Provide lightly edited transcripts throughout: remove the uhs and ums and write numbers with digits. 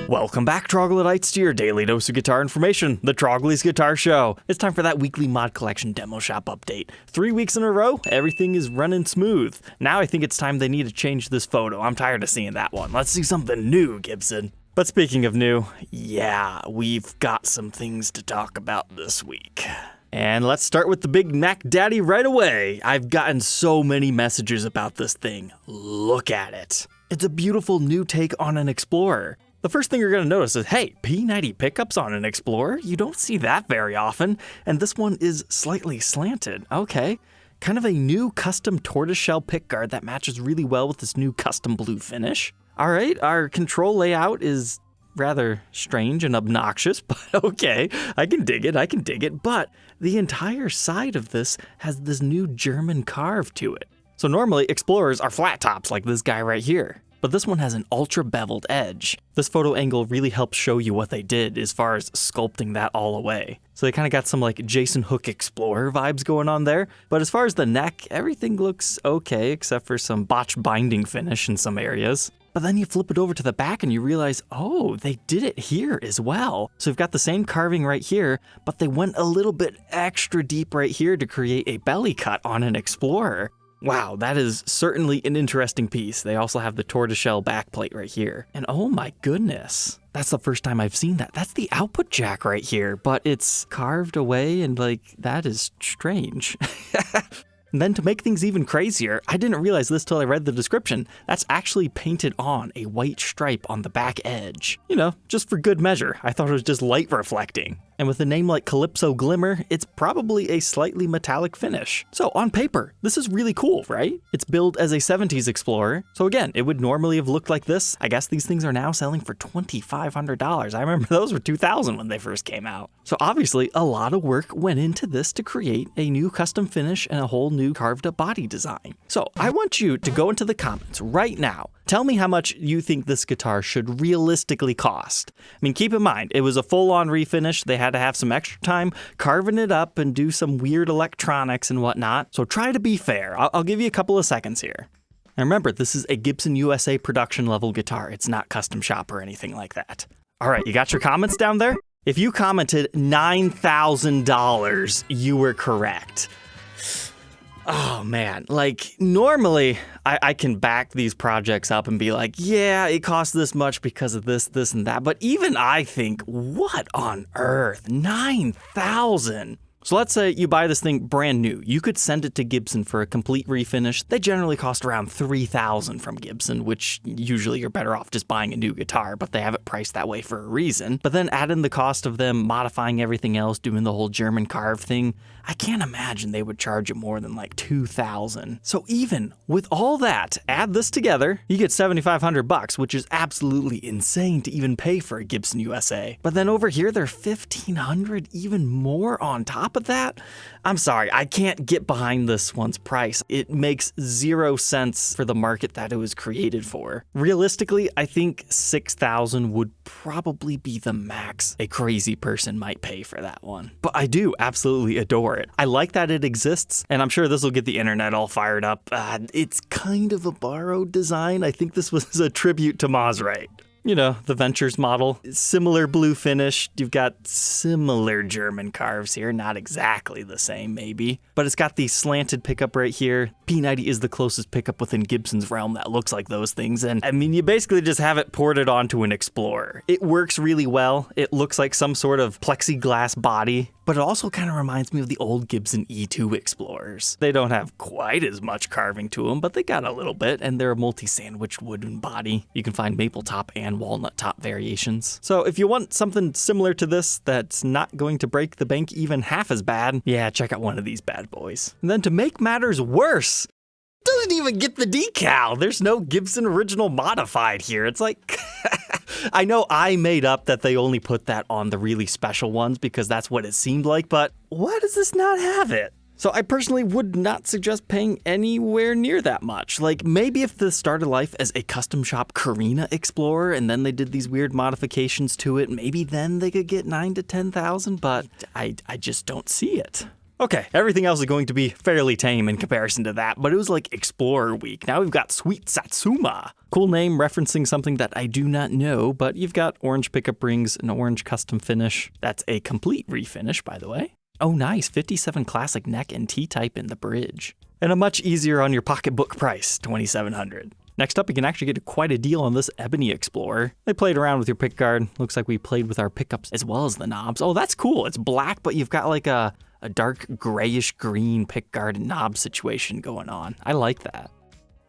Welcome back, Troglodytes, to your daily dose of guitar information, the Trogly's Guitar Show. It's time for that weekly mod collection demo shop update. 3 weeks in a row, everything is running smooth. Now I think it's time they need to change this photo. I'm tired of seeing that one. Let's see something new, Gibson. But speaking of new, yeah, we've got some things to talk about this week. And let's start with the Big Mac Daddy right away. I've gotten so many messages about this thing. Look at it. It's a beautiful new take on an Explorer. The first thing you're going to notice is, hey, P90 pickups on an Explorer? You don't see that very often. And this one is slightly slanted. Okay. Kind of a new custom tortoiseshell pickguard that matches really well with this new custom blue finish. All right, our control layout is rather strange and obnoxious, but okay, I can dig it. But the entire side of this has this new German carve to it. So normally Explorers are flat tops like this guy right here. But this one has an ultra beveled edge. This photo angle really helps show you what they did as far as sculpting that all away. So they kind of got some like Jason Hook Explorer vibes going on there. But as far as the neck, everything looks okay except for some botched binding finish in some areas. But then you flip it over to the back and you realize, oh, they did it here as well. So we've got the same carving right here, but they went a little bit extra deep right here to create a belly cut on an Explorer. Wow, that is certainly an interesting piece. They also have the tortoiseshell backplate right here. And oh my goodness, that's the first time I've seen that. That's the output jack right here, but it's carved away and like, that is strange. And then to make things even crazier, I didn't realize this till I read the description. That's actually painted on a white stripe on the back edge. You know, just for good measure. I thought it was just light reflecting. And with a name like Calypso Glimmer, it's probably a slightly metallic finish. So on paper, this is really cool, right? It's billed as a 70s Explorer. So again, it would normally have looked like this. I guess these things are now selling for $2,500. I remember those were $2,000 when they first came out. So obviously a lot of work went into this to create a new custom finish and a whole new carved up body design. So I want you to go into the comments right now. Tell me how much you think this guitar should realistically cost. I mean, keep in mind, it was a full-on refinish. They had to have some extra time carving it up and do some weird electronics and whatnot. So try to be fair. I'll give you a couple of seconds here. And remember, this is a Gibson USA production level guitar. It's not custom shop or anything like that. All right, you got your comments down there? If you commented $9,000, you were correct. Oh man, like normally I can back these projects up and be like, yeah, it costs this much because of this, this, and that. But even I think, what on earth? 9,000. So let's say you buy this thing brand new. You could send it to Gibson for a complete refinish. They generally cost around $3,000 from Gibson, which usually you're better off just buying a new guitar, but they have it priced that way for a reason. But then add in the cost of them modifying everything else, doing the whole German carve thing. I can't imagine they would charge you more than like $2,000. So even with all that, add this together, you get $7,500, which is absolutely insane to even pay for a Gibson USA. But then over here, they're $1,500, even more on top of that. I'm sorry, I can't get behind this one's price. It makes 0 sense for the market that it was created for. Realistically, I think $6,000 would probably be the max a crazy person might pay for that one. But I do absolutely adore it. I like that it exists, and I'm sure this will get the internet all fired up. It's kind of a borrowed design. I think this was a tribute to Maserati. You know, the Ventures model. Similar blue finish. You've got similar German carves here. Not exactly the same, maybe. But it's got the slanted pickup right here. P90 is the closest pickup within Gibson's realm that looks like those things. And I mean, you basically just have it ported onto an Explorer. It works really well. It looks like some sort of plexiglass body. But it also kind of reminds me of the old Gibson E2 Explorers. They don't have quite as much carving to them, but they got a little bit, and they're a multi-sandwiched wooden body. You can find maple top and walnut top variations. So if you want something similar to this that's not going to break the bank even half as bad, yeah, check out one of these bad boys. And then to make matters worse, doesn't even get the decal. There's no Gibson Original Modified here. It's like... I know I made up that they only put that on the really special ones because that's what it seemed like, but why does this not have it? So I personally would not suggest paying anywhere near that much. Like maybe if this started life as a custom shop Carina Explorer and then they did these weird modifications to it, maybe then they could get $9,000 to $10,000, but I just don't see it. Okay, everything else is going to be fairly tame in comparison to that, but it was like Explorer Week. Now we've got Sweet Satsuma. Cool name referencing something that I do not know, but you've got orange pickup rings, an orange custom finish. That's a complete refinish, by the way. Oh, nice, 57 classic neck and T-type in the bridge. And a much easier on your pocketbook price, $2,700. Next up, you can actually get quite a deal on this Ebony Explorer. They played around with your pickguard. Looks like we played with our pickups as well as the knobs. Oh, that's cool. It's black, but you've got like a dark grayish green pickguard and knob situation going on. I like that.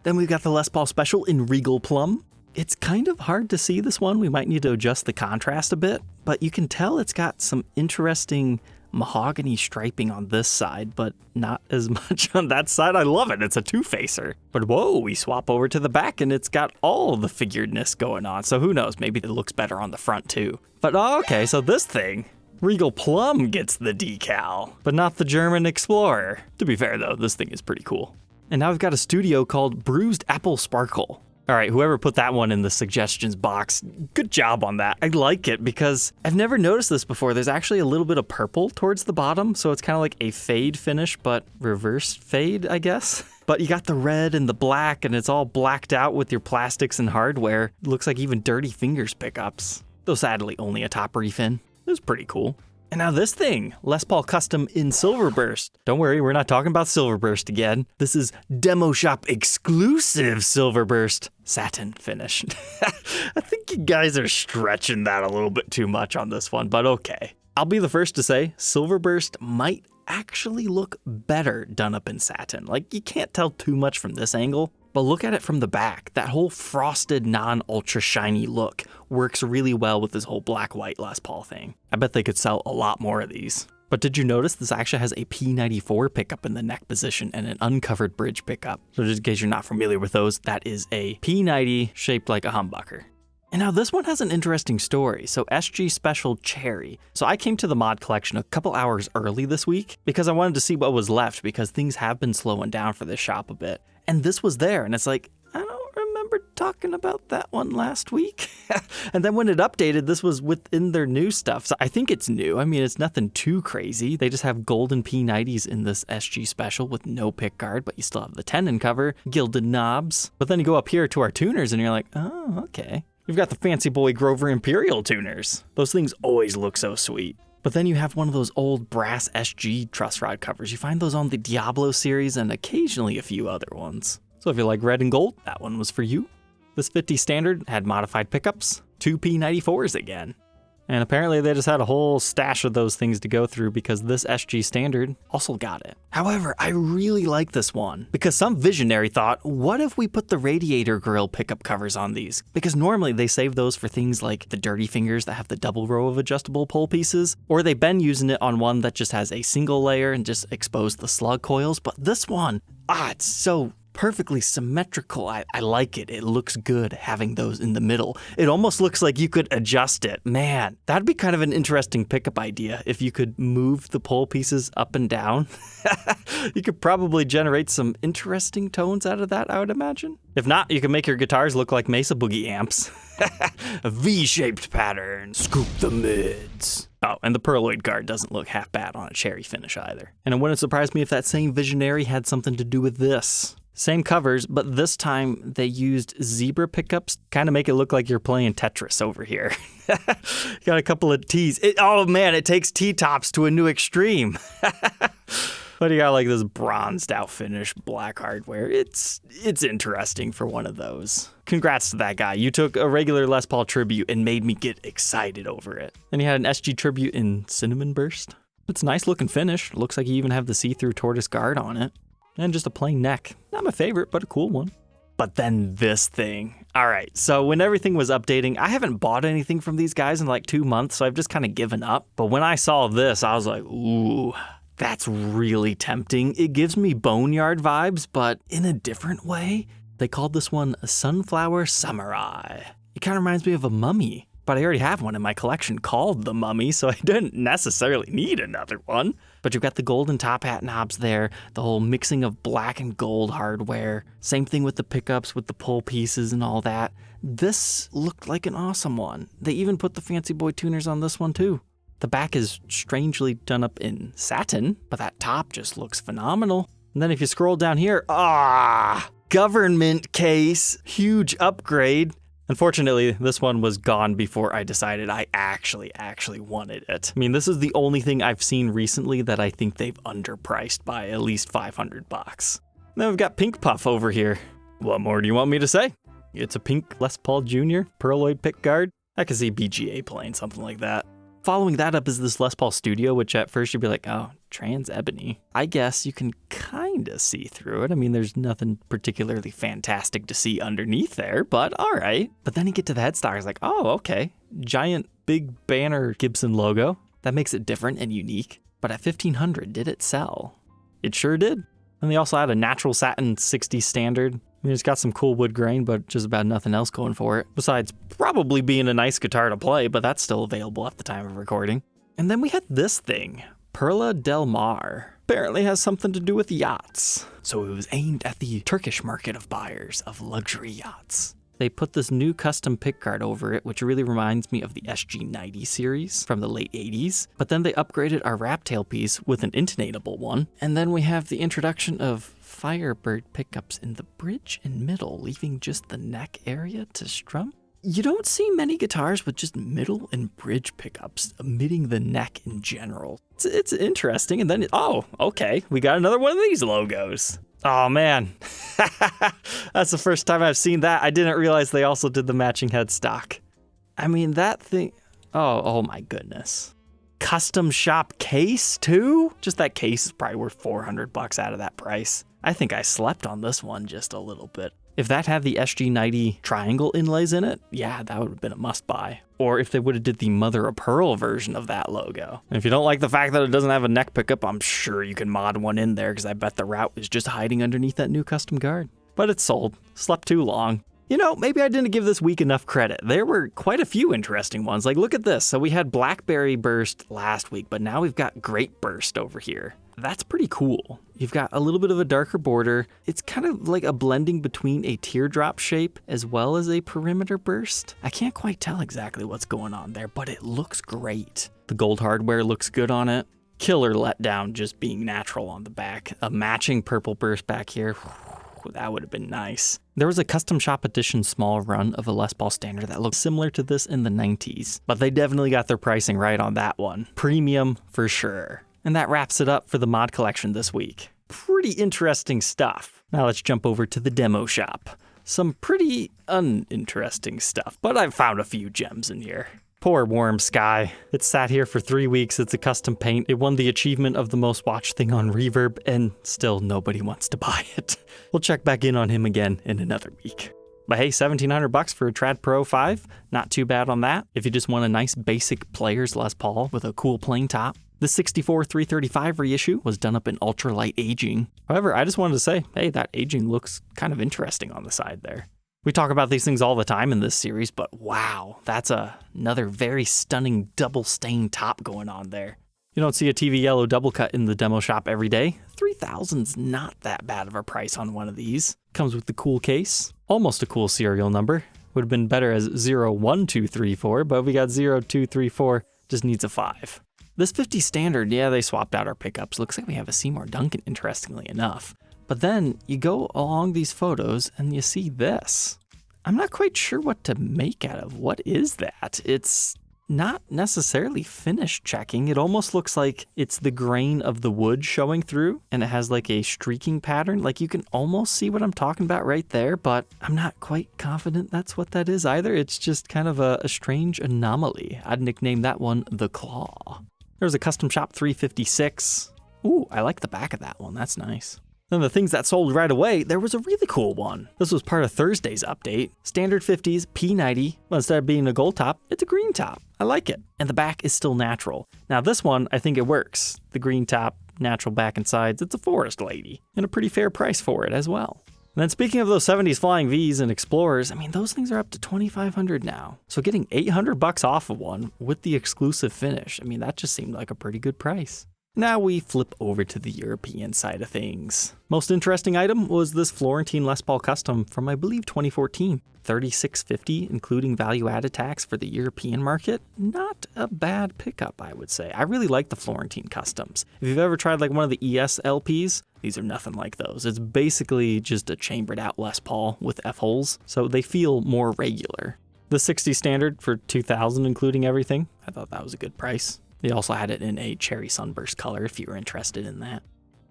Then we've got the Les Paul Special in Regal Plum. It's kind of hard to see this one. We might need to adjust the contrast a bit, but you can tell it's got some interesting mahogany striping on this side, but not as much on that side. I love it. It's a two-facer. But whoa, we swap over to the back and it's got all the figuredness going on. So who knows? Maybe it looks better on the front too. But okay, so this thing, Regal Plum gets the decal, but not the German Explorer. To be fair though, this thing is pretty cool. And now we've got a studio called Bruised Apple Sparkle. All right, whoever put that one in the suggestions box, good job on that. I like it because I've never noticed this before. There's actually a little bit of purple towards the bottom, so it's kind of like a fade finish, but reverse fade, I guess. But you got the red and the black, and it's all blacked out with your plastics and hardware. It looks like even Dirty Fingers pickups, though sadly only a top refin. It was pretty cool. And now this thing, Les Paul Custom in Silverburst. Don't worry, we're not talking about Silverburst again. This is Demo Shop exclusive Silverburst satin finish. I think you guys are stretching that a little bit too much on this one, but okay. I'll be the first to say Silverburst might actually look better done up in satin. Like, you can't tell too much from this angle. But look at it from the back. That whole frosted, non-ultra shiny look works really well with this whole black-white Les Paul thing. I bet they could sell a lot more of these. But did you notice this actually has a P94 pickup in the neck position and an uncovered bridge pickup? So just in case you're not familiar with those, that is a P90 shaped like a humbucker. And now this one has an interesting story. So SG Special Cherry. So I came to the mod collection a couple hours early this week because I wanted to see what was left because things have been slowing down for this shop a bit. And this was there, and it's like, I don't remember talking about that one last week. And then when it updated, this was within their new stuff. So I think it's new. I mean, it's nothing too crazy. They just have golden P90s in this SG Special with no pickguard, but you still have the tenon cover, gilded knobs. But then you go up here to our tuners, and you're like, oh, okay. You've got the Fancy Boy Grover Imperial tuners. Those things always look so sweet. But then you have one of those old brass SG truss rod covers. You find those on the Diablo series and occasionally a few other ones. So if you like red and gold, that one was for you. This 50 Standard had modified pickups, 2 P94s again. And apparently they just had a whole stash of those things to go through because this SG Standard also got it. However, I really like this one because some visionary thought, what if we put the radiator grill pickup covers on these? Because normally they save those for things like the Dirty Fingers that have the double row of adjustable pole pieces, or they've been using it on one that just has a single layer and just exposed the slug coils. But this one, it's so perfectly symmetrical. I like it. It looks good having those in the middle. It almost looks like you could adjust it. Man, that'd be kind of an interesting pickup idea if you could move the pole pieces up and down. You could probably generate some interesting tones out of that, I would imagine. If not, you can make your guitars look like Mesa Boogie amps. A V-shaped pattern. Scoop the mids. Oh, and the Perloid guard doesn't look half bad on a cherry finish either. And it wouldn't surprise me if that same visionary had something to do with this. Same covers, but this time they used zebra pickups, kind of make it look like you're playing Tetris over here. Got a couple of T's. Oh man, it takes T-tops to a new extreme. But you got like this bronzed out finish, black hardware. It's interesting for one of those. Congrats to that guy. You took a regular Les Paul Tribute and made me get excited over it. Then you had an SG Tribute in Cinnamon Burst. It's a nice looking finish. Looks like you even have the see-through tortoise guard on it. And just a plain neck. Not my favorite, but a cool one. But then this thing. All right, so when everything was updating, I haven't bought anything from these guys in like 2 months, so I've just kind of given up. But when I saw this, I was like, ooh, that's really tempting. It gives me Boneyard vibes, but in a different way. They called this one a Sunflower Samurai. It kind of reminds me of a mummy, but I already have one in my collection called the Mummy, so I didn't necessarily need another one. But you've got the golden top hat knobs there, the whole mixing of black and gold hardware. Same thing with the pickups, with the pull pieces and all that. This looked like an awesome one. They even put the Fancy Boy tuners on this one too. The back is strangely done up in satin, but that top just looks phenomenal. And then if you scroll down here, government case, huge upgrade. Unfortunately, this one was gone before I decided I actually wanted it. I mean, this is the only thing I've seen recently that I think they've underpriced by at least $500. Then we've got Pink Puff over here. What more do you want me to say? It's a pink Les Paul Jr. Pearloid pickguard. I could see BGA playing something like that. Following that up is this Les Paul Studio, which at first you'd be like, oh, trans ebony. I guess you can kind of see through it. I mean, there's nothing particularly fantastic to see underneath there, but all right. But then you get to the headstock, it's like, oh, okay. Giant big banner Gibson logo. That makes it different and unique. But at $1,500, did it sell? It sure did. And they also had a natural satin 60 standard. I mean, it's got some cool wood grain, but just about nothing else going for it. Besides probably being a nice guitar to play, but that's still available at the time of recording. And then we had this thing, Perla Del Mar. Apparently has something to do with yachts. So it was aimed at the Turkish market of buyers of luxury yachts. They put this new custom pickguard over it, which really reminds me of the SG90 series from the late 80s. But then they upgraded our wrap tailpiece with an intonatable one. And then we have the introduction of Firebird pickups in the bridge and middle, leaving just the neck area to strum. You don't see many guitars with just middle and bridge pickups, omitting the neck in general. It's interesting. And then, oh, okay, we got another one of these logos. Oh man, that's the first time I've seen that. I didn't realize they also did the matching headstock. I mean, that thing, oh my goodness. Custom shop case too? Just that case is probably worth $400 out of that price. I think I slept on this one just a little bit. If that had the SG90 triangle inlays in it, yeah, that would have been a must buy. Or if they would have did the mother of pearl version of that logo. And if you don't like the fact that it doesn't have a neck pickup, I'm sure you can mod one in there because I bet the route is just hiding underneath that new custom guard. But it's sold. Slept too long. You know, maybe I didn't give this week enough credit. There were quite a few interesting ones. Like, look at this. So we had Blackberry Burst last week, but now we've got Grape Burst over here. That's pretty cool. You've got a little bit of a darker border. It's kind of like a blending between a teardrop shape as well as a perimeter burst. I can't quite tell exactly what's going on there, but it looks great. The gold hardware looks good on it. Killer letdown just being natural on the back. A matching purple burst back here. That would have been nice. There was a custom shop edition small run of a Les Paul standard that looked similar to this in the 90s, but they definitely got their pricing right on that one. Premium for sure. And that wraps it up for the mod collection this week. Pretty interesting stuff. Now let's jump over to the demo shop. Some pretty uninteresting stuff, but I've found a few gems in here. Poor Warm Sky. It sat here for 3 weeks. It's a custom paint. It won the achievement of the most watched thing on Reverb, and still nobody wants to buy it. We'll check back in on him again in another week. But hey, $1,700 for a Trad Pro 5. Not too bad on that. If you just want a nice basic player's Les Paul with a cool plain top. The 64 335 reissue was done up in ultralight aging. However, I just wanted to say, hey, that aging looks kind of interesting on the side there. We talk about these things all the time in this series, but wow, that's another very stunning double stain top going on there. You don't see a TV yellow double cut in the demo shop every day. $3,000's not that bad of a price on one of these. Comes with the cool case, almost a cool serial number. Would have been better as 01234, but we got 0234, just needs a 5. This 50 standard, yeah, they swapped out our pickups. Looks like we have a Seymour Duncan, interestingly enough. But then you go along these photos and you see this. I'm not quite sure what to make out of. What is that? It's not necessarily finish checking. It almost looks like it's the grain of the wood showing through, and it has like a streaking pattern. Like you can almost see what I'm talking about right there, but I'm not quite confident that's what that is either. It's just kind of a strange anomaly. I'd nickname that one the Claw. There's a Custom Shop 356. Ooh, I like the back of that one. That's nice. Then the things that sold right away, there was a really cool one. This was part of Thursday's update. Standard 50s P90, but instead of being a gold top, it's a green top. I like it. And the back is still natural. Now this one, I think it works. The green top, natural back and sides, it's a Forest Lady. And a pretty fair price for it as well. And then speaking of those 70s Flying Vs and Explorers, I mean, those things are up to $2,500 now. So getting $800 off of one with the exclusive finish, I mean, that just seemed like a pretty good price. Now we flip over to the European side of things. Most interesting item was this Florentine Les Paul Custom from, I believe, 2014. $36.50, including value-added tax for the European market. Not a bad pickup, I would say. I really like the Florentine Customs. If you've ever tried like one of the ES LPs, these are nothing like those. It's basically just a chambered-out Les Paul with F-holes, so they feel more regular. The 60 standard for $2,000, including everything, I thought that was a good price. They also had it in a cherry sunburst color if you were interested in that.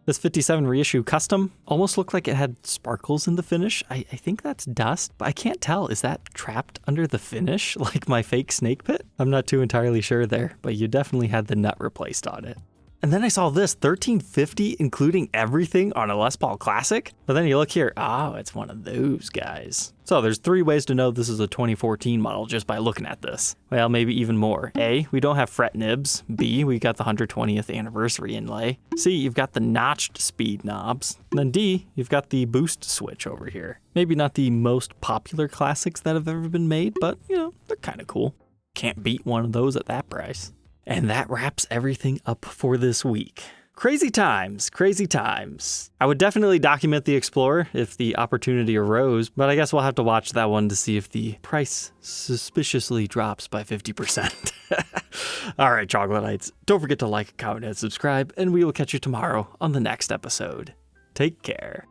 This 57 reissue custom almost looked like it had sparkles in the finish. I think that's dust, but I can't tell. Is that trapped under the finish like my fake Snakepit? I'm not too entirely sure there, but you definitely had the nut replaced on it. And then I saw this $13.50, including everything on a Les Paul Classic. But then you look here, oh, it's one of those guys. So there's 3 ways to know this is a 2014 model just by looking at this. Well, maybe even more. A, we don't have fret nibs. B, we got the 120th anniversary inlay. C, you've got the notched speed knobs. And then D, you've got the boost switch over here. Maybe not the most popular classics that have ever been made, but they're kind of cool. Can't beat one of those at that price. And that wraps everything up for this week. Crazy times, crazy times. I would definitely document the Explorer if the opportunity arose, but I guess we'll have to watch that one to see if the price suspiciously drops by 50%. All right, Troglodytes, don't forget to like, comment, and subscribe, and we will catch you tomorrow on the next episode. Take care.